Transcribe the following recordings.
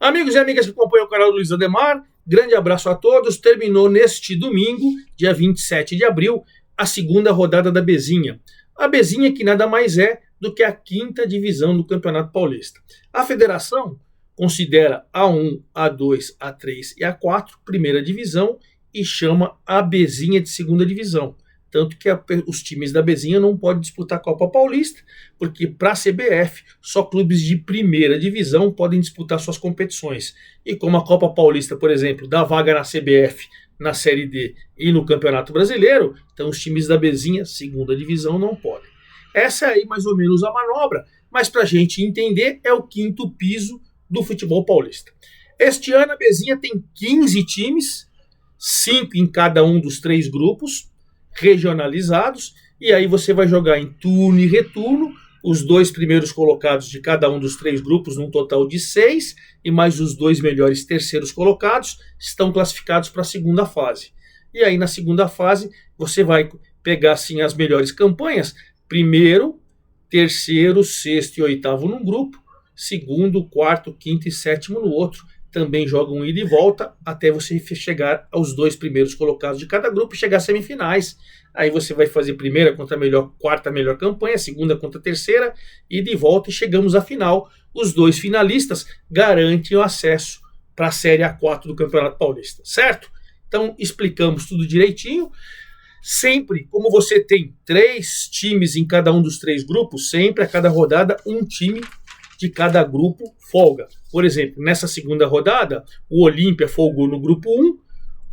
Amigos e amigas que acompanham o canal do Luiz Ademar, grande abraço a todos. Terminou neste domingo, dia 27 de abril, a segunda rodada da Bezinha. A Bezinha que nada mais é do que a quinta divisão do Campeonato Paulista. A federação considera a 1, a 2, a 3 e a 4 primeira divisão e chama a Bezinha de segunda divisão. Tanto que os times da Bezinha não podem disputar a Copa Paulista, porque para a CBF só clubes de primeira divisão podem disputar suas competições. E como a Copa Paulista, por exemplo, dá vaga na CBF, na Série D e no Campeonato Brasileiro, então os times da Bezinha, segunda divisão, não podem. Essa é aí mais ou menos a manobra, mas para a gente entender é o quinto piso do futebol paulista. Este ano a Bezinha tem 15 times, 5 em cada um dos 3 grupos, regionalizados, e aí você vai jogar em turno e retorno, os 2 primeiros colocados de cada um dos 3 grupos, num total de 6, e mais os 2 melhores terceiros colocados, estão classificados para a segunda fase. E aí na segunda fase, você vai pegar assim as melhores campanhas, primeiro, terceiro, sexto e oitavo num grupo, segundo, quarto, quinto e sétimo no outro, também jogam ida e volta até você chegar aos 2 primeiros colocados de cada grupo e chegar às semifinais. Aí você vai fazer primeira contra a melhor, quarta melhor campanha, segunda contra a terceira, ida e volta e chegamos à final. Os 2 finalistas garantem o acesso para a Série A4 do Campeonato Paulista, certo? Então explicamos tudo direitinho. Sempre, como você tem 3 times em cada um dos 3 grupos, sempre a cada rodada um time de cada grupo folga. Por exemplo, nessa segunda rodada, o Olímpia folgou no grupo 1,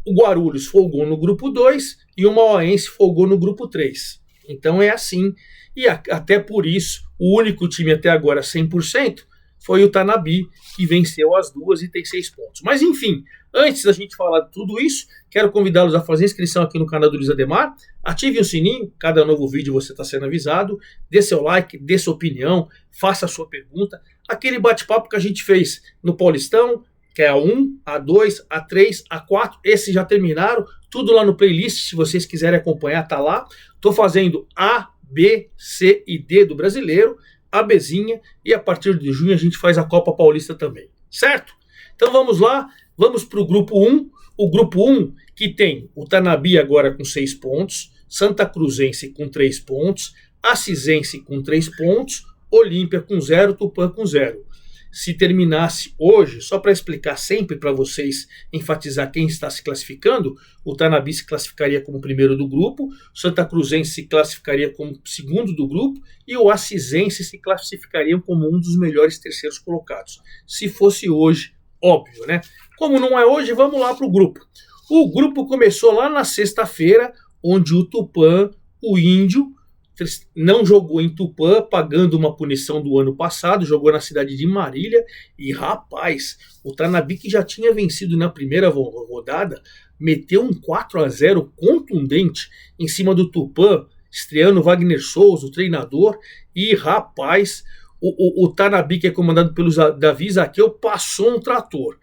o Guarulhos folgou no grupo 2 e o Mauaense folgou no grupo 3. Então é assim, e até por isso, o único time até agora 100% foi o Tanabi, que venceu as 2 e tem 6 pontos. Mas enfim, antes da gente falar de tudo isso, quero convidá-los a fazer inscrição aqui no canal do Luiz Ademar, ative o sininho, cada novo vídeo você está sendo avisado, dê seu like, dê sua opinião, faça a sua pergunta, aquele bate-papo que a gente fez no Paulistão, que é a 1, a 2, a 3, a 4, esses já terminaram, tudo lá no playlist, se vocês quiserem acompanhar, tá lá. Estou fazendo A, B, C e D do brasileiro, a Bezinha, e a partir de junho a gente faz a Copa Paulista também, certo? Então vamos lá, vamos para o grupo 1, o grupo 1 que tem o Tanabi agora com 6 pontos, Santa Cruzense com 3 pontos, Acisense com 3 pontos, Olímpia com 0, Tupã com 0. Se terminasse hoje, só para explicar sempre para vocês, enfatizar quem está se classificando, o Tanabi se classificaria como primeiro do grupo, o Santa Cruzense se classificaria como segundo do grupo e o Acisense se classificaria como um dos melhores terceiros colocados. Se fosse hoje, óbvio, né? Como não é hoje, vamos lá para o grupo. O grupo começou lá na sexta-feira, onde o Tupã, o Índio, não jogou em Tupã, pagando uma punição do ano passado, jogou na cidade de Marília, e rapaz, o Tanabi que já tinha vencido na primeira rodada, meteu um 4-0 contundente em cima do Tupã, estreando Wagner Souza, o treinador, e rapaz, o Tanabi que é comandado pelo Davi Zaqueu passou um trator.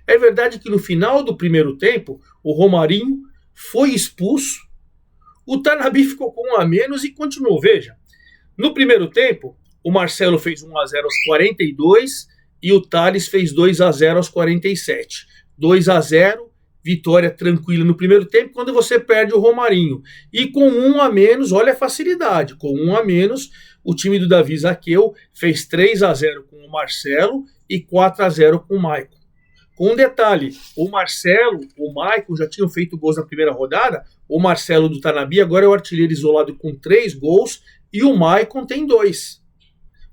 É verdade que no final do primeiro tempo, o Romarinho foi expulso, o Tanabi ficou com 1 a menos e continuou. Veja, no primeiro tempo, o Marcelo fez 1 a 0 aos 42 e o Thales fez 2 a 0 aos 47. 2 a 0, vitória tranquila no primeiro tempo, quando você perde o Romarinho. E com 1 a menos, olha a facilidade, com 1 a menos, o time do Davi Zaqueu fez 3 a 0 com o Marcelo e 4 a 0 com o Maicon. Com um detalhe, o Marcelo, o Maicon já tinham feito gols na primeira rodada, o Marcelo do Tanabi agora é o artilheiro isolado com 3 gols e o Maicon tem 2.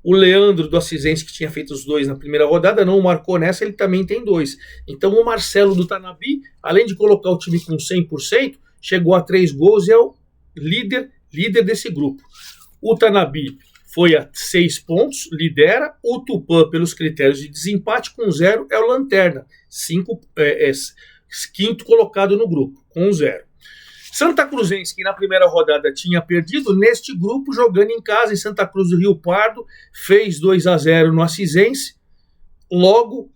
O Leandro do Acisense, que tinha feito os 2 na primeira rodada, não marcou nessa, ele também tem 2. Então o Marcelo do Tanabi, além de colocar o time com 100%, chegou a 3 gols e é o líder desse grupo. O Tanabi foi a 6 pontos, lidera. O Tupã, pelos critérios de desempate, com 0, é o lanterna. Quinto colocado no grupo, com 0. Santa Cruzense, que na primeira rodada tinha perdido, neste grupo, jogando em casa, em Santa Cruz do Rio Pardo, fez 2 a 0 no Acisense. Logo,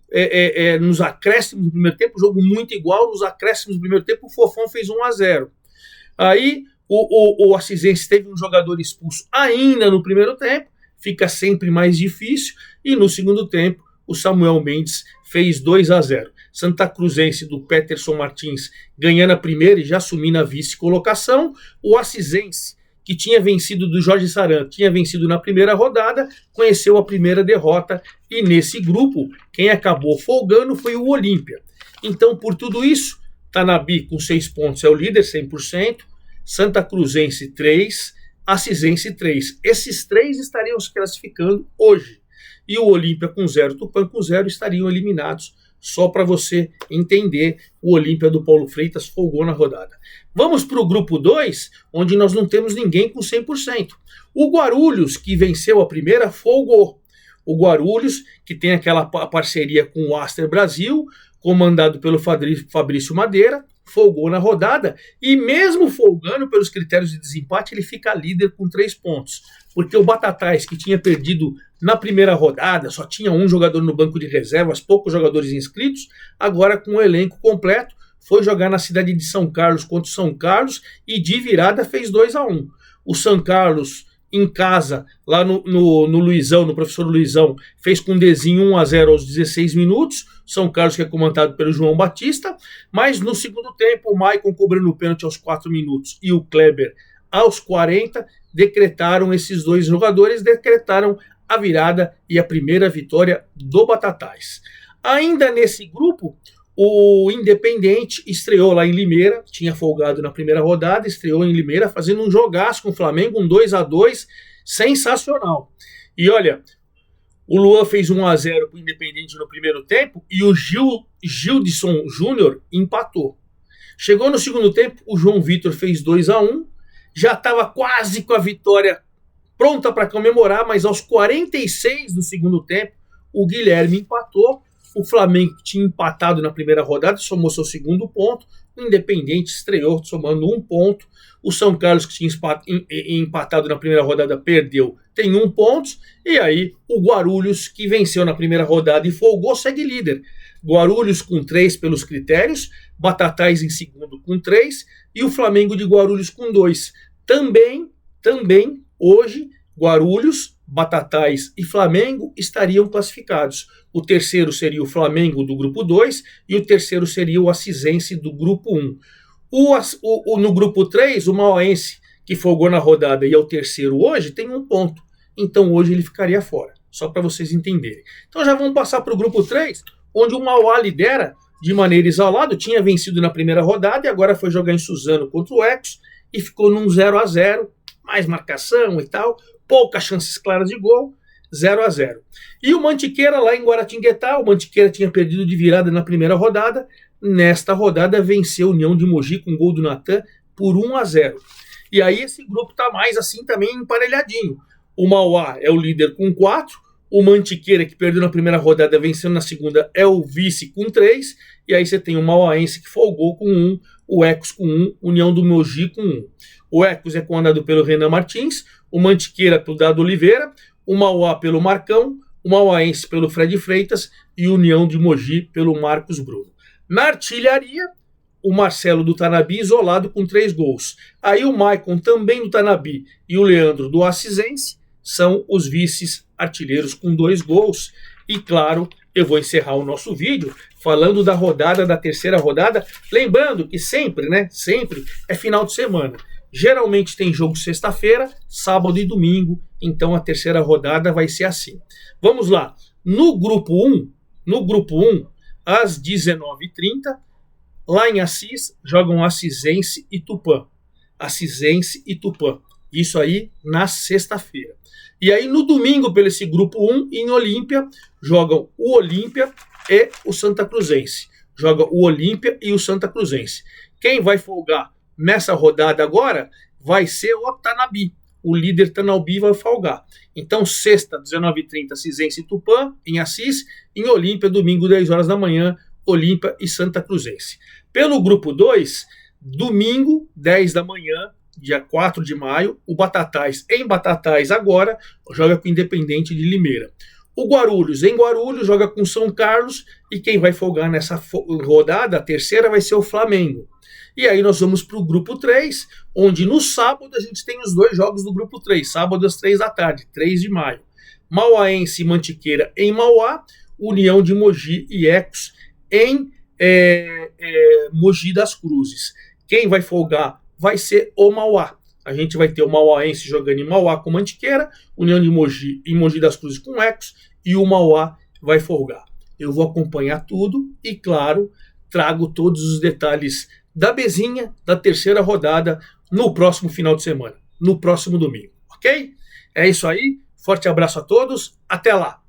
nos acréscimos do primeiro tempo, jogo muito igual, nos acréscimos do primeiro tempo, o Fofão fez 1 a 0. Aí, o Acisense teve um jogador expulso ainda no primeiro tempo, fica sempre mais difícil, e no segundo tempo o Samuel Mendes fez 2-0. Santa Cruzense do Peterson Martins ganhando a primeira e já assumindo a vice-colocação. O Assisense, que tinha vencido do Jorge Saran, tinha vencido na primeira rodada, conheceu a primeira derrota e nesse grupo, quem acabou folgando foi o Olímpia. Então, por tudo isso, Tanabi com 6 pontos é o líder, 100%, Santa Cruzense 3, Assisense 3. Esses 3 estariam se classificando hoje. E o Olímpia com 0, Tupã com 0 estariam eliminados. Só para você entender, o Olímpia do Paulo Freitas folgou na rodada. Vamos para o grupo 2, onde nós não temos ninguém com 100%. O Guarulhos, que venceu a primeira, folgou. O Guarulhos, que tem aquela parceria com o Aster Brasil, comandado pelo Fabrício Madeira, folgou na rodada, e mesmo folgando pelos critérios de desempate, ele fica líder com 3 pontos. Porque o Batatais, que tinha perdido na primeira rodada, só tinha um jogador no banco de reservas, poucos jogadores inscritos, agora com o elenco completo, foi jogar na cidade de São Carlos contra o São Carlos e de virada fez 2-1. O São Carlos, em casa, lá no Luizão, no professor Luizão, fez com Dezinho 1-0 aos 16 minutos. São Carlos, que é comandado pelo João Batista, mas no segundo tempo, o Maicon cobrando o pênalti aos 4 minutos e o Kleber aos 40, decretaram esses dois jogadores, decretaram a virada e a primeira vitória do Batatais. Ainda nesse grupo, o Independente estreou lá em Limeira, tinha folgado na primeira rodada, estreou em Limeira fazendo um jogaço com o Flamengo, um 2-2 sensacional. E olha, o Luan fez 1-0 para o Independente no primeiro tempo e o Gildson Júnior empatou. Chegou no segundo tempo, o João Vitor fez 2-1, já estava quase com a vitória pronta para comemorar, mas aos 46 do segundo tempo, o Guilherme empatou. O Flamengo, que tinha empatado na primeira rodada, somou seu segundo ponto. O Independente estreou somando 1 ponto. O São Carlos, que tinha empatado na primeira rodada, perdeu, tem 1 ponto. E aí o Guarulhos, que venceu na primeira rodada e folgou, segue líder. Guarulhos com 3 pelos critérios, Batatais em segundo com 3 e o Flamengo de Guarulhos com 2. Também, hoje, Guarulhos, Batatais e Flamengo estariam classificados. O terceiro seria o Flamengo do grupo 2 e o terceiro seria o Assisense do grupo 1. No grupo 3, o Mauaense, que folgou na rodada e é o terceiro hoje, tem 1 ponto. Então hoje ele ficaria fora, só para vocês entenderem. Então já vamos passar para o grupo 3, onde o Mauá lidera de maneira isolada, tinha vencido na primeira rodada e agora foi jogar em Suzano contra o Ecos e ficou num 0-0, mais marcação e tal, poucas chances claras de gol, 0-0. E o Mantiqueira lá em Guaratinguetá, o Mantiqueira tinha perdido de virada na primeira rodada, nesta rodada venceu a União de Mogi com gol do Natan por 1-0. E aí esse grupo tá mais assim também emparelhadinho. O Mauá é o líder com 4, o Mantiqueira, que perdeu na primeira rodada, vencendo na segunda, é o vice com 3, e aí você tem o Mauaense, que folgou com 1, o Ecos com 1, União do Mogi com 1. O Ecos é comandado pelo Renan Martins, o Mantiqueira pelo Dado Oliveira, o Mauá pelo Marcão, o Mauaense pelo Fred Freitas e o União de Mogi pelo Marcos Bruno. Na artilharia, o Marcelo do Tanabi isolado com 3 gols. Aí o Maicon também do Tanabi e o Leandro do Assisense são os vices artilheiros com 2 gols. E claro, eu vou encerrar o nosso vídeo falando da rodada, da terceira rodada, lembrando que sempre é final de semana. Geralmente tem jogo sexta-feira, sábado e domingo, então a terceira rodada vai ser assim. Vamos lá. No grupo 1, às 19h30, lá em Assis, jogam Assisense e Tupã. Assisense e Tupã. Isso aí na sexta-feira. E aí no domingo, pelo esse grupo 1, em Olímpia, jogam o Olímpia e o Santa Cruzense. Joga o Olímpia e o Santa Cruzense. Quem vai folgar nessa rodada agora vai ser o Tanabi. O líder Tanabi vai folgar. Então, sexta, 19h30, Assisense e Tupã, em Assis. Em Olímpia, domingo, 10 horas da manhã, Olímpia e Santa Cruzense. Pelo grupo 2, domingo, 10 da manhã, dia 4 de maio, o Batatais, em Batatais agora, joga com o Independente de Limeira. O Guarulhos, em Guarulhos, joga com São Carlos, e quem vai folgar nessa rodada, a terceira, vai ser o Flamengo. E aí nós vamos para o grupo 3, onde no sábado a gente tem os 2 jogos do grupo 3, sábado às 3 da tarde, 3 de maio. Mauaense e Mantiqueira em Mauá, União de Mogi e Ecos em Mogi das Cruzes. Quem vai folgar vai ser o Mauá. A gente vai ter o Mauaense jogando em Mauá com Mantiqueira, União de Mogi em Mogi das Cruzes com Ecos, e o Mauá vai folgar. Eu vou acompanhar tudo e, claro, trago todos os detalhes da Bezinha, da terceira rodada, no próximo final de semana, no próximo domingo, ok? É isso aí, forte abraço a todos, até lá!